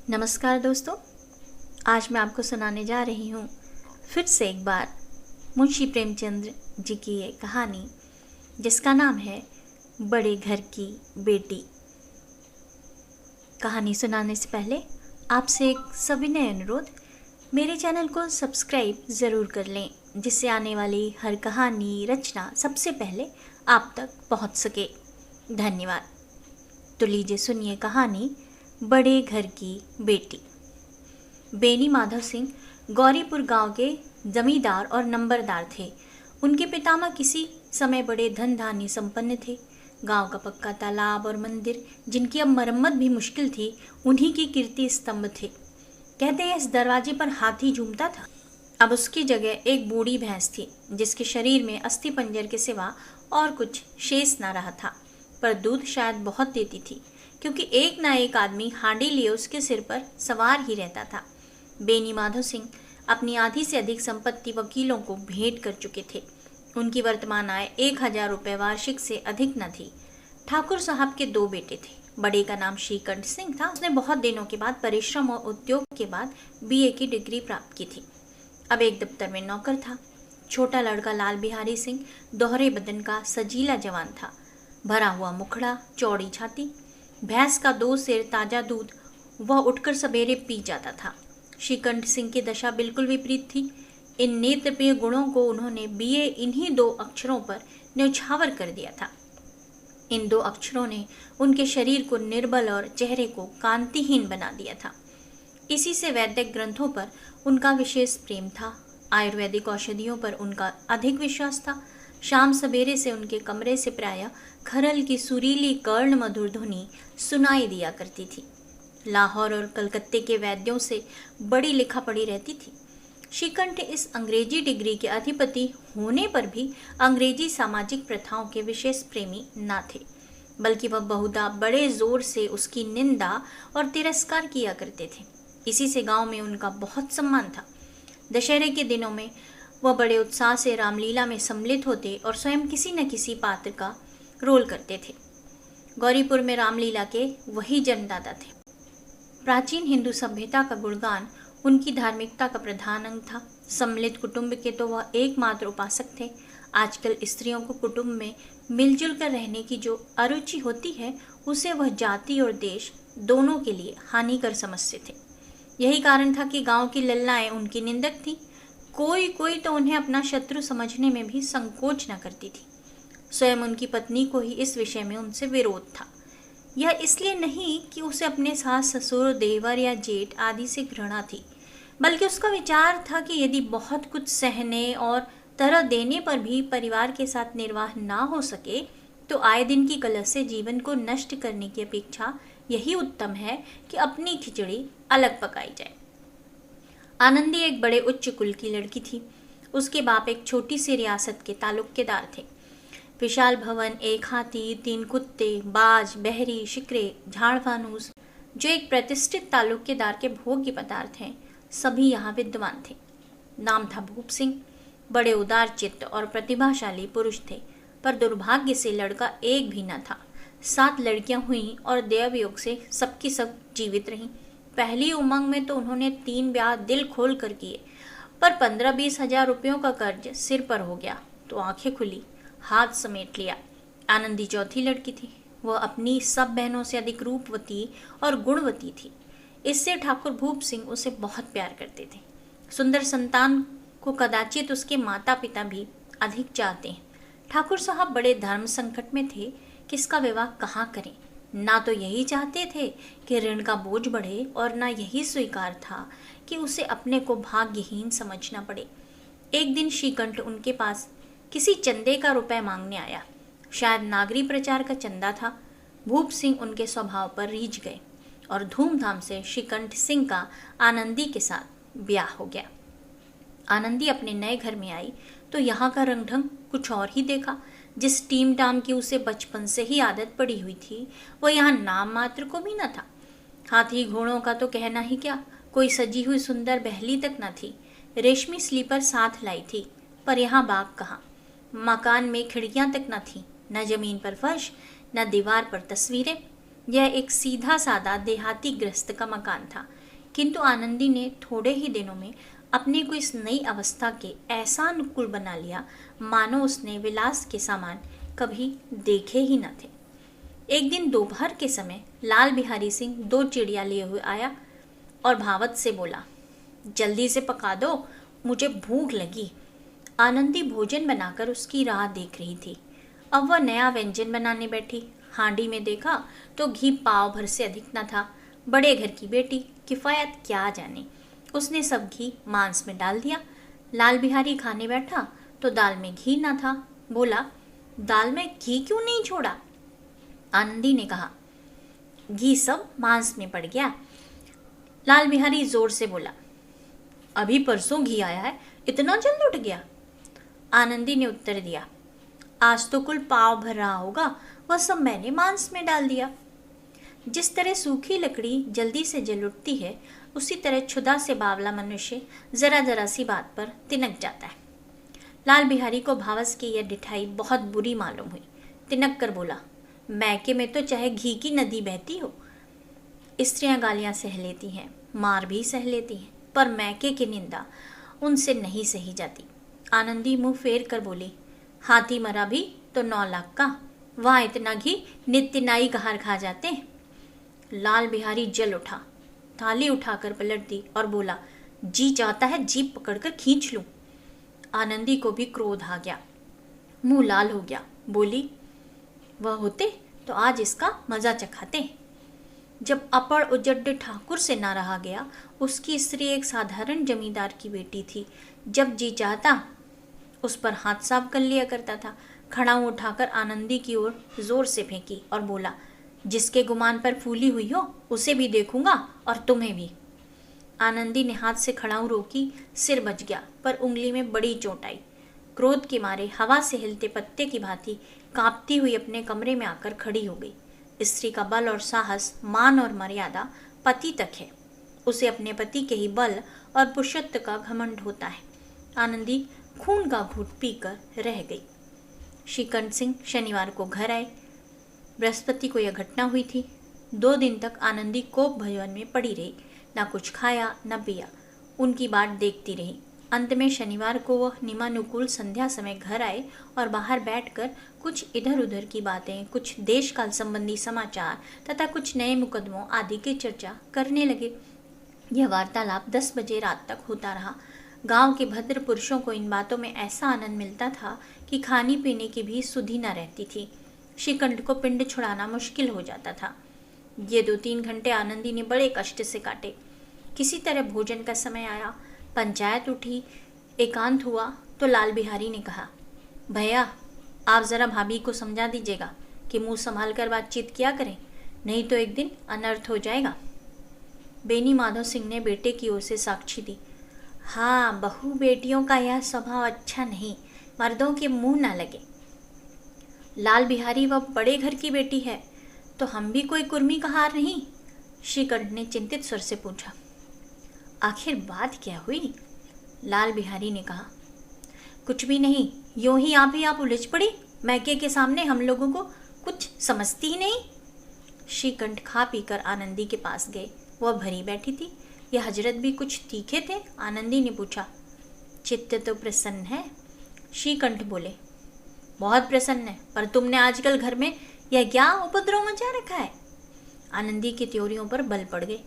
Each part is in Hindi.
नमस्कार दोस्तों, आज मैं आपको सुनाने जा रही हूँ फिर से एक बार मुंशी प्रेमचंद जी की ये कहानी, जिसका नाम है बड़े घर की बेटी। कहानी सुनाने से पहले आपसे एक सविनय अनुरोध, मेरे चैनल को सब्सक्राइब ज़रूर कर लें, जिससे आने वाली हर कहानी रचना सबसे पहले आप तक पहुँच सके। धन्यवाद। तो लीजिए सुनिए कहानी बड़े घर की बेटी। बेनी माधव सिंह गौरीपुर गांव के जमींदार और नंबरदार थे। उनके पितामह किसी समय बड़े धन धान्य संपन्न थे। गांव का पक्का तालाब और मंदिर, जिनकी अब मरम्मत भी मुश्किल थी, उन्हीं की कीर्ति स्तंभ थे। कहते हैं इस दरवाजे पर हाथी झूमता था। अब उसकी जगह एक बूढ़ी भैंस थी, जिसके शरीर में अस्थि पंजर के सिवा और कुछ शेष न रहा था, पर दूध शायद बहुत देती थी, क्योंकि एक ना एक आदमी हांडी लिए उसके सिर पर सवार ही रहता था। बेनी माधव सिंह अपनी आधी से अधिक संपत्ति वकीलों को भेंट कर चुके थे। उनकी वर्तमान आय 1000 रुपये वार्षिक से अधिक न थी। ठाकुर साहब के 2 बेटे थे। बड़े का नाम श्रीकंठ सिंह था। उसने बहुत दिनों के बाद परिश्रम और उद्योग के बाद BA की डिग्री प्राप्त की थी। अब एक दफ्तर में नौकर था। छोटा लड़का लाल बिहारी सिंह दोहरे बदन का सजीला जवान था। भरा हुआ मुखड़ा, चौड़ी छाती, भैंस का 2 सेर ताजा दूध वह उठकर सवेरे पी जाता था। श्रीकंठ सिंह की दशा बिल्कुल विपरीत थी। इन नेत्रप्रिय गुणों को उन्होंने BA इन्हीं 2 अक्षरों पर न्यौछावर कर दिया था। इन 2 अक्षरों ने उनके शरीर को निर्बल और चेहरे को कांतिहीन बना दिया था। इसी से वैदिक ग्रंथों पर उनका विशेष प्रेम था। आयुर्वेदिक औषधियों पर उनका अधिक विश्वास था। शाम सवेरे से उनके कमरे से प्रायः खरल की सुरीली कर्ण मधुर ध्वनि सुनाई दिया करती थी। लाहौर और कलकत्ते के वैद्यों से बड़ी लिखा पड़ी रहती थी। श्रीकंठ इस अंग्रेजी डिग्री के अधिपति होने पर भी अंग्रेजी सामाजिक प्रथाओं के विशेष प्रेमी न थे, बल्कि वह बहुधा बड़े जोर से उसकी निंदा और तिरस्कार किया करते थे। इसी से गांव में उनका बहुत सम्मान था। दशहरे के दिनों में वह बड़े उत्साह से रामलीला में सम्मिलित होते और स्वयं किसी न किसी पात्र का रोल करते थे। गौरीपुर में रामलीला के वही जन्मदाता थे। प्राचीन हिंदू सभ्यता का गुणगान उनकी धार्मिकता का प्रधान अंग था। सम्मिलित कुटुंब के तो वह एकमात्र उपासक थे। आजकल स्त्रियों को कुटुंब में मिलजुल कर रहने की जो अरुचि होती है, उसे वह जाति और देश दोनों के लिए हानिकर समझते थे। यही कारण था कि गांव की लल्लाएं उनकी निंदक थीं। कोई तो उन्हें अपना शत्रु समझने में भी संकोच न करती थी। स्वयं उनकी पत्नी को ही इस विषय में उनसे विरोध था। यह इसलिए नहीं कि उसे अपने सास ससुर, देवर या जेठ आदि से घृणा थी, बल्कि उसका विचार था कि यदि बहुत कुछ सहने और तरह देने पर भी परिवार के साथ निर्वाह ना हो सके, तो आए दिन की कलह से जीवन को नष्ट करने की अपेक्षा यही उत्तम है कि अपनी खिचड़ी अलग पकाई जाए। आनंदी एक बड़े उच्च कुल की लड़की थी। उसके बाप एक छोटी सी रियासत के तालुकेदार थे। विशाल भवन, 1 हाथी, 3 कुत्ते, बाज, बहरी, शिकरे, झाड़फानूस, जो एक प्रतिष्ठित तालुकेदार के भोग्य पदार्थ हैं, सभी यहाँ विद्यमान थे। नाम था भूप सिंह। बड़े उदार चित्त और प्रतिभाशाली पुरुष थे, पर दुर्भाग्य से लड़का एक भी न था। 7 लड़कियां हुईं और देवयोग से सबकी सब जीवित रहीं। पहली उमंग में तो उन्होंने 3 ब्याह दिल खोल कर किए, पर 15-20 हजार रुपयों का कर्ज सिर पर हो गया तो आंखें खुली, हाथ समेट लिया। आनंदी चौथी लड़की थी। वह अपनी सब बहनों से अधिक रूपवती और गुणवती थी। इससे ठाकुर भूप सिंह उसे बहुत प्यार करते थे। सुंदर संतान को कदाचित उसके माता पिता भी अधिक चाहते हैं। ठाकुर साहब बड़े धर्म संकट में थे कि इसका विवाह कहाँ करें। ना तो यही चाहते थे कि ऋण का बोझ बढ़े, और ना यही स्वीकार था कि उसे अपने को भाग्यहीन समझना पड़े। एक दिन श्रीकंठ उनके पास किसी चंदे का रुपए मांगने आया। शायद नागरी प्रचार का चंदा था। भूप सिंह उनके स्वभाव पर रीझ गए और धूमधाम से श्रीकंठ सिंह का आनंदी के साथ ब्याह हो गया। आनंदी अपने नए घर में आई तो यहाँ का रंग ढंग कुछ और ही देखा। जिस टीम टाम की उसे बचपन से ही आदत पड़ी हुई थी, वह यहाँ नाम मात्र को भी न था। हाथी घोड़ों का तो कहना ही क्या, कोई सजी हुई सुंदर बहली तक न थी। रेशमी स्लीपर साथ लाई थी, पर यहाँ बाग कहाँ। मकान में खिड़कियां तक न थी, न जमीन पर फर्श, न दीवार पर तस्वीरें। यह एक सीधा सादा देहाती गृहस्थ का मकान था, किंतु आनंदी ने थोड़े ही दिनों में अपने को इस नई अवस्था के ऐसा अनुकूल बना लिया मानो उसने विलास के सामान कभी देखे ही न थे। एक दिन दोपहर के समय लाल बिहारी सिंह 2 चिड़िया लिए हुए आया और भावत से बोला, जल्दी से पका दो, मुझे भूख लगी। आनंदी भोजन बनाकर उसकी राह देख रही थी। अब वह नया व्यंजन बनाने बैठी। हांडी में देखा तो घी पाव भर से अधिक न था। बड़े घर की बेटी, किफायत क्या जाने। उसने सब घी मांस में डाल दिया। लाल बिहारी खाने बैठा तो दाल में घी न था। बोला, दाल में घी क्यों नहीं छोड़ा? आनंदी ने कहा, घी सब मांस में पड़ गया। लाल बिहारी जोर से बोला, अभी परसों घी आया है, इतना जल्द उठ गया? आनंदी ने उत्तर दिया, आज तो कुल पाव भर रहा होगा, वह सब मैंने मांस में डाल दिया। जिस तरह सूखी लकड़ी जल्दी से जल उठती है, उसी तरह क्षुधा से बावला मनुष्य जरा जरा सी बात पर तिनक जाता है। लाल बिहारी को भावस की यह डिठाई बहुत बुरी मालूम हुई। तिनक कर बोला, मैके में तो चाहे घी की नदी बहती हो। स्त्रियां गालियां सह लेती हैं, मार भी सह लेती हैं, पर मैके की निंदा उनसे नहीं सही जाती। आनंदी मुंह फेर कर बोली, हाथी मरा भी तो 9 लाख का, वहां इतना घी नित्य नाई कहार खा जाते हैं। लाल बिहारी जल उठा, थाली उठाकर पलट दी और बोला, जी चाहता है जीप पकड़कर खींच लूं। आनंदी को भी क्रोध आ गया, मुंह लाल हो गया। बोली, वह होते तो आज इसका मजा चखाते। जब अपड़ उजड्ड ठाकुर से ना रहा गया, उसकी स्त्री एक साधारण जमींदार की बेटी थी। जब जी चाहता उस पर हाथ साफ कर लिया करता था। खड़ाऊ उठाकर आनंदी की ओर जोर से फेंकी और बोला, जिसके गुमान पर फूली हुई हो उसे भी देखूंगा और तुम्हें भी। आनंदी ने हाथ से खड़ाऊ रोकी, सिर बच गया, पर उंगली में बड़ी चोट आई। क्रोध के मारे हवा से हिलते पत्ते की भांति कांपती हुई अपने कमरे में आकर खड़ी हो गई। स्त्री का बल और साहस, मान और मर्यादा पति तक है। उसे अपने पति के ही बल और पुरुषत्व का घमंड होता है। आनंदी खून का घूंट पीकर रह गई। श्रीकंठ सिंह शनिवार को घर आए। बृहस्पति को यह घटना हुई थी। 2 दिन तक आनंदी कोप भवन में पड़ी रही, ना कुछ खाया न पिया। उनकी बाट देखती रही। अंत में शनिवार को वह नियमानुकूल संध्या समय घर आए और बाहर बैठकर कुछ इधर उधर की बातें, कुछ देशकाल संबंधी समाचार तथा कुछ नए मुकदमों आदि की चर्चा करने लगे। यह वार्तालाप 10 बजे रात तक होता रहा। गांव के भद्र पुरुषों को इन बातों में ऐसा आनंद मिलता था कि खाने पीने की भी सुधि न रहती थी। श्रीकंठ को पिंड छुड़ाना मुश्किल हो जाता था। ये 2-3 घंटे आनंदी ने बड़े कष्ट से काटे। किसी तरह भोजन का समय आया, पंचायत उठी, एकांत हुआ तो लाल बिहारी ने कहा, भैया आप जरा भाभी को समझा दीजिएगा कि मुंह संभाल कर बातचीत किया करें, नहीं तो एक दिन अनर्थ हो जाएगा। बेनी माधव सिंह ने बेटे की ओर से साक्षी दी, हाँ, बहू बेटियों का यह स्वभाव अच्छा नहीं, मर्दों के मुंह ना लगे। लाल बिहारी वह बड़े घर की बेटी है, तो हम भी कोई कुर्मी का हार नहीं? श्रीकंठ ने चिंतित स्वर से पूछा। आखिर बात क्या हुई? लाल बिहारी ने कहा, कुछ भी नहीं, यूं ही आप उलझ पड़ी। मैके के सामने हम लोगों को कुछ समझती ही नहीं। श्रीकंठ खा पीकर आनंदी के पास गए। वह भरी बैठी थी। यह हजरत भी कुछ तीखे थे। आनंदी ने पूछा, चित्त तो प्रसन्न है? श्रीकंठ बोले, बहुत प्रसन्न है, पर तुमने आजकल घर में यह क्या उपद्रव मचा रखा है? आनंदी की त्योरियों पर बल पड़ गए।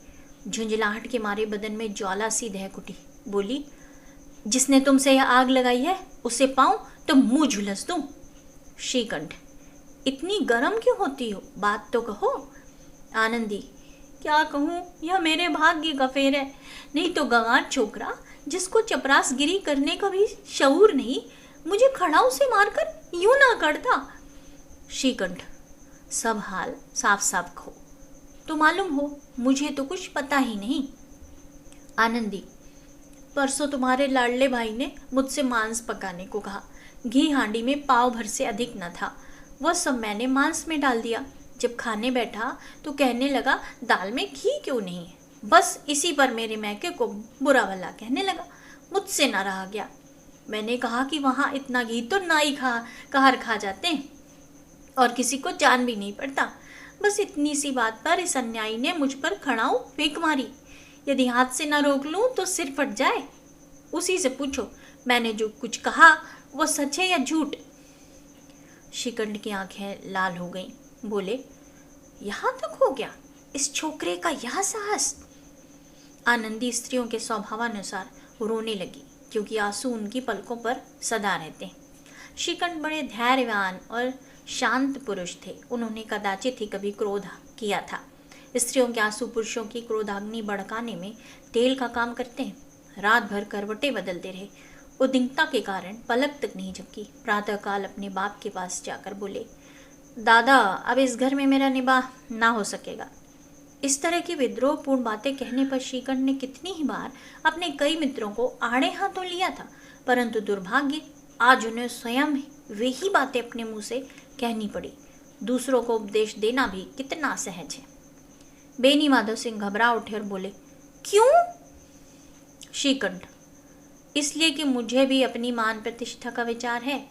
झुंझलाहट के मारे बदन में ज्वाला सी दहक उठी। बोली, जिसने तुमसे यह आग लगाई है उसे पाऊं तो मुंह झुलस दूं। श्रीकंठ, इतनी गर्म क्यों होती हो? बात तो कहो। आनंदी, क्या कहूँ, यह मेरे भाग्य का फेर है। नहीं तो गंवार छोकरा जिसको चपरासगिरी करने का भी शऊर नहीं, मुझे खड़ाऊ से मारकर यूं ना करता। श्रीकंठ, सब हाल साफ साफ कहो तो मालूम हो, मुझे तो कुछ पता ही नहीं। आनंदी, परसों तुम्हारे लाडले भाई ने मुझसे मांस पकाने को कहा। घी हांडी में पाव भर से अधिक न था। वह सब मैंने मांस में डाल दिया। जब खाने बैठा तो कहने लगा, दाल में घी क्यों नहीं है? बस इसी पर मेरे मैके को बुरा भला कहने लगा। मुझसे न रहा गया। मैंने कहा कि वहाँ इतना घी तो नाई कहर खा जाते हैं और किसी को जान भी नहीं पड़ता। बस इतनी सी बात पर इस अन्यायी ने मुझ पर खड़ाऊ फेंक मारी। यदि हाथ से न रोक लूं तो सिर फट जाए। उसी से पूछो मैंने जो कुछ कहा वो सच है या झूठ। शिखंड की आंखें लाल हो गईं। बोले, यहां तक हो गया? इस छोकरे का यह साहस। आनंदी स्त्रियों के स्वभावानुसार रोने लगी, क्योंकि आंसू उनकी पलकों पर सदा रहते हैं। शिखंड बड़े धैर्यवान और शांत पुरुष थे। उन्होंने कदाचित ही कभी क्रोध किया था। स्त्रियों के आंसू पुरुषों की क्रोधाग्नि भड़काने में तेल का काम करते हैं। रात भर करवटें बदलते रहे। उद्विग्नता के कारण पलक तक नहीं झपकी। प्रातःकाल अपने बाप के पास जाकर बोले, दादा, अब इस घर में मेरा निबाह ना हो सकेगा। इस तरह की विद्रोहपूर्ण बातें कहने पर शिखंड ने कितनी ही बार अपने कई मित्रों को आड़े हाथों लिया था, परंतु दुर्भाग्य आज उन्हें स्वयं वे ही बातें अपने मुंह से कहनी पड़ी। दूसरों को उपदेश देना भी कितना सहज है। बेनी माधव सिंह घबरा उठे और बोले, क्यों? शिखंड, इसलिए कि मुझे भी अपनी मान प्रतिष्ठा का विचार है।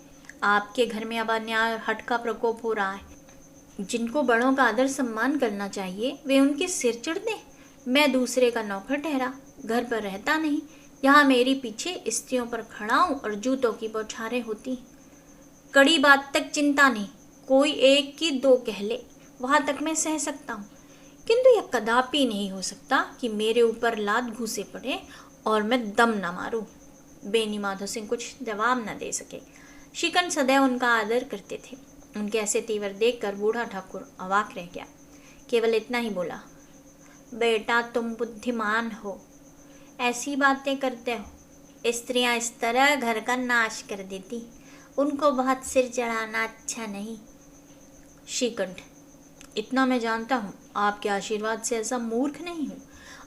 आपके घर में अब अन्याय और हठ का प्रकोप हो रहा है। जिनको बड़ों का आदर सम्मान करना चाहिए वे उनके सिर चढ़ दें। मैं दूसरे का नौकर ठहरा, घर पर रहता नहीं। यहाँ मेरी पीछे स्त्रियों पर खड़ाऊं और जूतों की बौछारें होती। कड़ी बात तक चिंता नहीं, कोई एक की दो कह ले, वहां तक मैं सह सकता हूँ, किंतु यह कदापि नहीं हो सकता कि मेरे ऊपर लात घूसे पड़े और मैं दम न मारूं। बेनी माधव सिंह कुछ जवाब न दे सके। शिखंड सदैव उनका आदर करते थे। उनके ऐसे तीवर देखकर बूढ़ा ठाकुर अवाक रह गया। केवल इतना ही बोला, बेटा तुम बुद्धिमान हो, ऐसी बातें करते हो। स्त्रियां इस तरह घर का नाश कर देती, उनको बहुत सिर चढ़ाना अच्छा नहीं। शिखंड, इतना मैं जानता हूँ, आपके आशीर्वाद से ऐसा मूर्ख नहीं हूँ।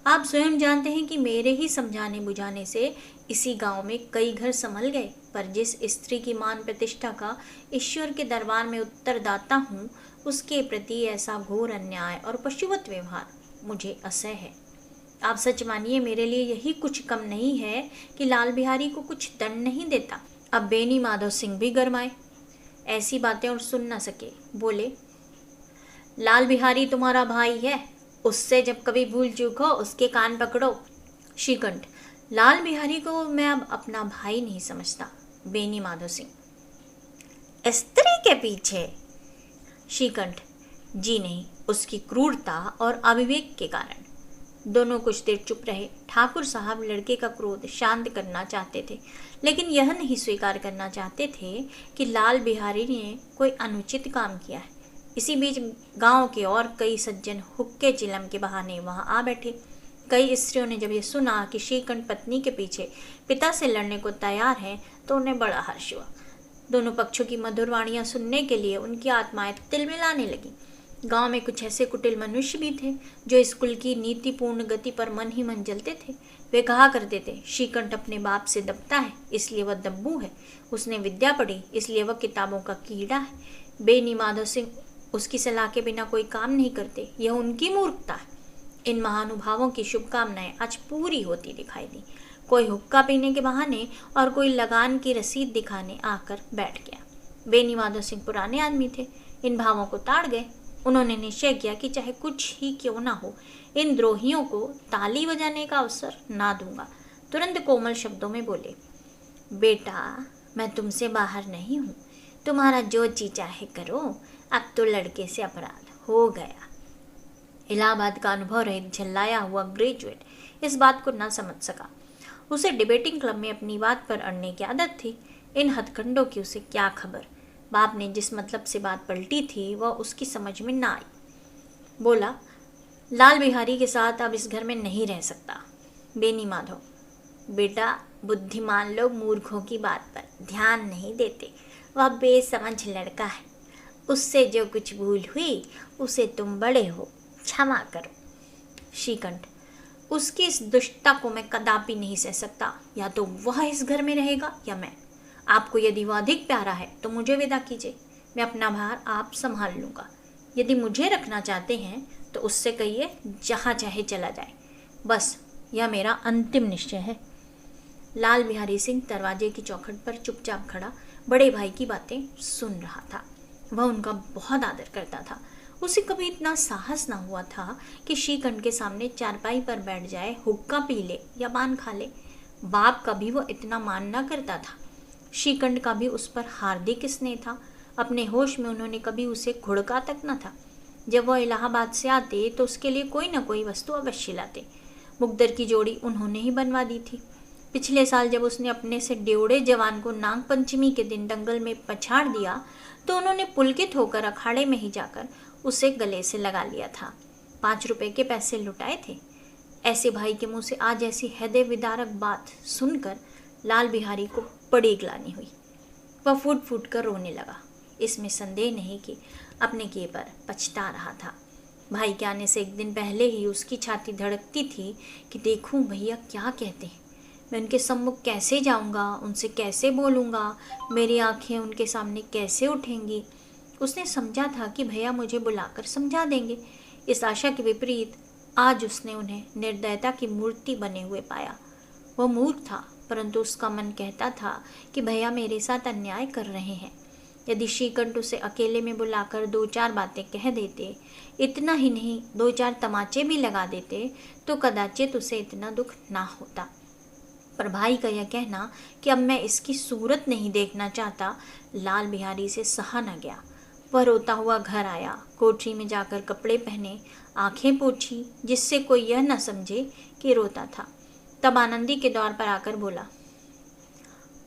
आप स्वयं जानते हैं कि मेरे ही समझाने बुझाने से इसी गांव में कई घर संभल गए, पर जिस स्त्री की मान प्रतिष्ठा का ईश्वर के दरबार में उत्तरदाता हूँ, उसके प्रति ऐसा घोर अन्याय और पशुवत व्यवहार मुझे असह्य है। आप सच मानिए, मेरे लिए यही कुछ कम नहीं है कि लाल बिहारी को कुछ दंड नहीं देता। अब बेनी माधव सिंह भी गरमाए, ऐसी बातें और सुन न सके। बोले, लाल बिहारी तुम्हारा भाई है, उससे जब कभी भूल चूक हो उसके कान पकड़ो। शिखंड, लाल बिहारी को मैं अब अपना भाई नहीं समझता। बेनी माधव सिंह, स्त्री के पीछे? शिखंड, जी नहीं, उसकी क्रूरता और अविवेक के कारण। दोनों कुछ देर चुप रहे। ठाकुर साहब लड़के का क्रोध शांत करना चाहते थे, लेकिन यह नहीं स्वीकार करना चाहते थे कि लाल बिहारी ने कोई अनुचित काम किया है। इसी बीच गांव के और कई सज्जन हुक्के चिलम के बहाने वहां आ बैठे। कई स्त्रियों ने जब ये सुना कि शिखंड पत्नी के पीछे पिता से लड़ने को तैयार है तो उन्हें बड़ा हर्ष हुआ। दोनों पक्षों की मधुर वाणियां सुनने के लिए उनकी आत्माएं तिलमिलाने लगी। गांव में कुछ ऐसे कुटिल मनुष्य भी थे जो स्कूल की नीतिपूर्ण गति पर मन ही मन जलते थे। वे कहा करते थे, शिखंड अपने बाप से दबता है इसलिए वह दब्बू है, उसने विद्या पढ़ी इसलिए वह किताबों का कीड़ा है। बेनी माधव सिंह उसकी सलाह के बिना कोई काम नहीं करते, यह उनकी मूर्खता है। इन महानुभावों की शुभकामनाएं आज पूरी होती दिखाई दी। कोई हुक्का पीने के बहाने और कोई लगान की रसीद दिखाने आकर बैठ गया। बेनी माधव सिंह पुराने आदमी थे, इन भावों को ताड़ गए। उन्होंने निश्चय किया कि चाहे कुछ ही क्यों ना हो, इन द्रोहियों को ताली बजाने का अवसर ना दूंगा। तुरंत कोमल शब्दों में बोले, बेटा मैं तुमसे बाहर नहीं हूँ, तुम्हारा जो जी चाहे करो, अब तो लड़के से अपराध हो गया। इलाहाबाद का अनुभव रहित झल्लाया हुआ ग्रेजुएट इस बात को न समझ सका। उसे डिबेटिंग क्लब में अपनी बात पर अड़ने की आदत थी। इन हथकंडों की उसे क्या खबर। बाप ने जिस मतलब से बात पलटी थी वह उसकी समझ में ना आई। बोला, लाल बिहारी के साथ अब इस घर में नहीं रह सकता। बेनी माधव, बेटा बुद्धिमान लोग मूर्खों की बात पर ध्यान नहीं देते, वह बेसमझ लड़का है, उससे जो कुछ भूल हुई उसे तुम बड़े हो, क्षमा करो। शिखंड, उसकी इस दुष्टता को मैं कदापि नहीं सह सकता। या तो वह इस घर में रहेगा या मैं। आपको यदि वह अधिक प्यारा है तो मुझे विदा कीजिए, मैं अपना भार आप संभाल लूँगा। यदि मुझे रखना चाहते हैं तो उससे कहिए जहाँ चाहे चला जाए, बस यह मेरा अंतिम निश्चय है। लाल बिहारी सिंह दरवाजे की चौखट पर चुपचाप खड़ा बड़े भाई की बातें सुन रहा था। वह उनका बहुत आदर करता था। उसे कभी इतना साहस ना हुआ था कि श्रीकंठ के सामने चारपाई पर बैठ जाए, हुक्का पी ले या पान खा ले। बाप का भी वो इतना मान ना करता था। श्रीकंठ का भी उस पर हार्दिक स्नेह था। अपने होश में उन्होंने कभी उसे घुड़का तक न था। जब वह इलाहाबाद से आते तो उसके लिए कोई न कोई वस्तु अवश्य लाते। मुकद्दर की जोड़ी उन्होंने ही बनवा दी थी। पिछले साल जब उसने अपने से ड्योढ़े जवान को नाग पंचमी के दिन दंगल में पछाड़ दिया तो उन्होंने पुलकित होकर अखाड़े में ही जाकर उसे गले से लगा लिया था। 5 रुपए के पैसे लुटाए थे। ऐसे भाई के मुंह से आज ऐसी हृदय विदारक बात सुनकर लाल बिहारी को बड़ी ग्लानि हुई। वह फूट फूट कर रोने लगा। इसमें संदेह नहीं कि अपने किए पर पछता रहा था। भाई के आने से एक दिन पहले ही उसकी छाती धड़कती थी कि देखूं भैया क्या कहते हैं, मैं उनके सम्मुख कैसे जाऊंगा, उनसे कैसे बोलूंगा, मेरी आंखें उनके सामने कैसे उठेंगी। उसने समझा था कि भैया मुझे बुलाकर समझा देंगे। इस आशा के विपरीत आज उसने उन्हें निर्दयता की मूर्ति बने हुए पाया। वह मूर्ख था, परंतु उसका मन कहता था कि भैया मेरे साथ अन्याय कर रहे हैं। यदि श्रीकंठ उसे अकेले में बुलाकर 2-4 बातें कह देते, इतना ही नहीं 2-4 तमाचे भी लगा देते, तो कदाचित उसे इतना दुख ना होता। पर भाई का यह कहना कि अब मैं इसकी सूरत नहीं देखना चाहता, लाल बिहारी से सहा न गया। वह रोता हुआ घर आया, कोठरी में जाकर कपड़े पहने, आंखें पोंछी, जिससे कोई यह न समझे कि रोता था। तब आनंदी के द्वार पर आकर बोला,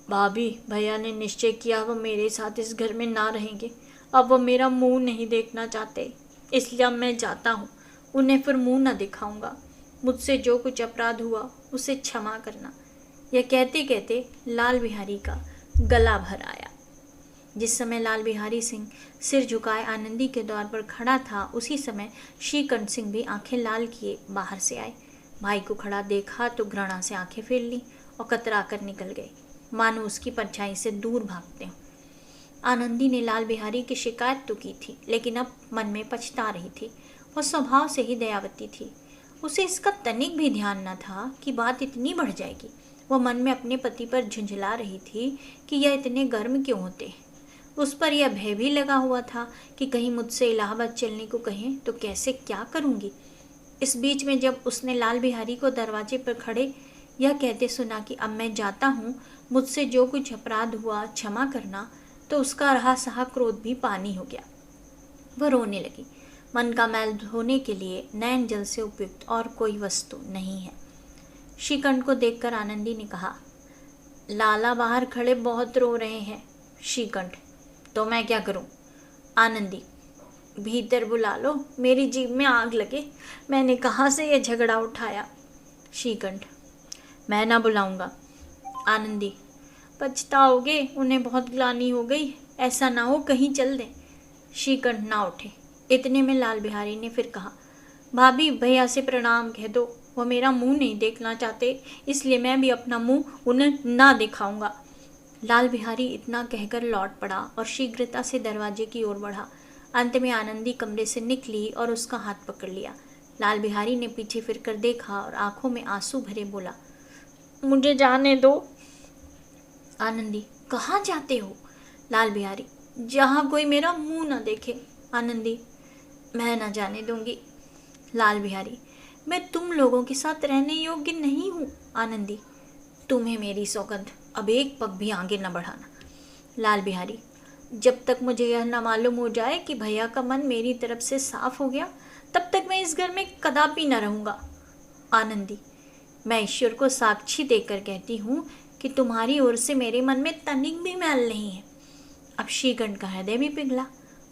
भाभी, भैया ने निश्चय किया वह मेरे साथ इस घर में ना रहेंगे। अब वह मेरा मुंह नहीं देखना चाहते, इसलिए अब मैं जाता हूँ। उन्हें फिर मुंह न दिखाऊंगा। मुझसे जो कुछ अपराध हुआ उसे क्षमा करना। यह कहते कहते लाल बिहारी का गला भर आया। जिस समय लाल बिहारी सिंह सिर झुकाए आनंदी के द्वार पर खड़ा था, उसी समय श्रीकंठ सिंह भी आंखें लाल किए बाहर से आए। भाई को खड़ा देखा तो घृणा से आंखें फेर ली और कतरा कर निकल गए, मानो उसकी परछाई से दूर भागते हों। आनंदी ने लाल बिहारी की शिकायत तो की थी, लेकिन अब मन में पछता रही थी। वह स्वभाव से ही दयावती थी। उसे इसका तनिक भी ध्यान न था कि बात इतनी बढ़ जाएगी। वह मन में अपने पति पर झुंझला रही थी कि यह इतने गर्म क्यों होते। उस पर यह भय भी लगा हुआ था कि कहीं मुझसे इलाहाबाद चलने को कहें तो कैसे क्या करूंगी। इस बीच में जब उसने लाल बिहारी को दरवाजे पर खड़े यह कहते सुना कि अब मैं जाता हूँ, मुझसे जो कुछ अपराध हुआ क्षमा करना, तो उसका रहा सहा क्रोध भी पानी हो गया। वह रोने लगी। मन का मैल धोने के लिए नयन जल से उपयुक्त और कोई वस्तु नहीं है। श्रीकंठ को देखकर आनंदी ने कहा, लाला बाहर खड़े बहुत रो रहे हैं। श्रीकंठ, तो मैं क्या करूं? आनंदी, भीतर बुला लो, मेरी जीभ में आग लगे। मैंने कहाँ से यह झगड़ा उठाया। श्रीकंठ, मैं ना बुलाऊंगा। आनंदी, पछताओगे, उन्हें बहुत ग्लानि हो गई, ऐसा ना हो कहीं चल दें। श्रीकंठ ना उठे। इतने में लाल बिहारी ने फिर कहा, भाभी, भैया से प्रणाम कह दो, वह मेरा मुंह नहीं देखना चाहते, इसलिए मैं भी अपना मुंह उन्हें ना दिखाऊंगा। लाल बिहारी इतना कहकर लौट पड़ा और शीघ्रता से दरवाजे की ओर बढ़ा। अंत में आनंदी कमरे से निकली और उसका हाथ पकड़ लिया। लाल बिहारी ने पीछे फिरकर देखा और आंखों में आंसू भरे बोला, मुझे जाने दो। आनंदी, कहाँ जाते हो? लाल बिहारी, जहाँ कोई मेरा मुंह न देखे। आनंदी, मैं न जाने दूंगी। लाल बिहारी, मैं तुम लोगों के साथ रहने योग्य नहीं हूँ। आनंदी, तुम्हें मेरी सौगंध, अब एक पग भी आगे न बढ़ाना। लाल बिहारी, जब तक मुझे यह न मालूम हो जाए कि भैया का मन मेरी तरफ से साफ हो गया, तब तक मैं इस घर में कदापि न रहूँगा। आनंदी, मैं ईश्वर को साक्षी देकर कहती हूँ कि तुम्हारी ओर से मेरे मन में तनिक भी मैल नहीं है। अब श्रीकंठ का हृदय भी पिघला।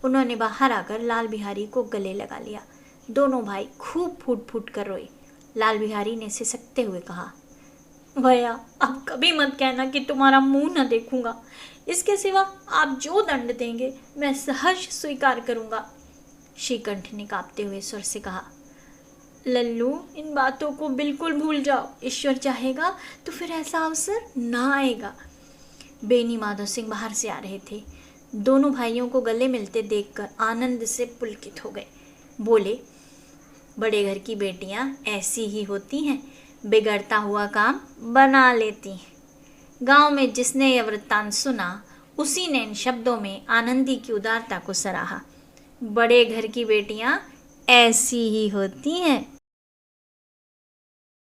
उन्होंने बाहर आकर लाल बिहारी को गले लगा लिया। दोनों भाई खूब फूट फूट कर रोए। लाल बिहारी ने सिसकते हुए कहा, भैया, अब कभी मत कहना कि तुम्हारा मुंह न देखूंगा। इसके सिवा आप जो दंड देंगे मैं सहर्ष स्वीकार करूंगा। श्रीकंठ ने कांपते हुए स्वर से कहा, लल्लू, इन बातों को बिल्कुल भूल जाओ। ईश्वर चाहेगा तो फिर ऐसा अवसर ना आएगा। बेनी माधव सिंह बाहर से आ रहे थे। दोनों भाइयों को गले मिलते देखकर आनंद से पुलकित हो गए। बोले, बड़े घर की बेटियां ऐसी ही होती हैं, बिगड़ता हुआ काम बना लेती हैं। गांव में जिसने यह वृत्तांत सुना, उसी ने इन शब्दों में आनंदी की उदारता को सराहा। बड़े घर की बेटियां ऐसी ही होती हैं।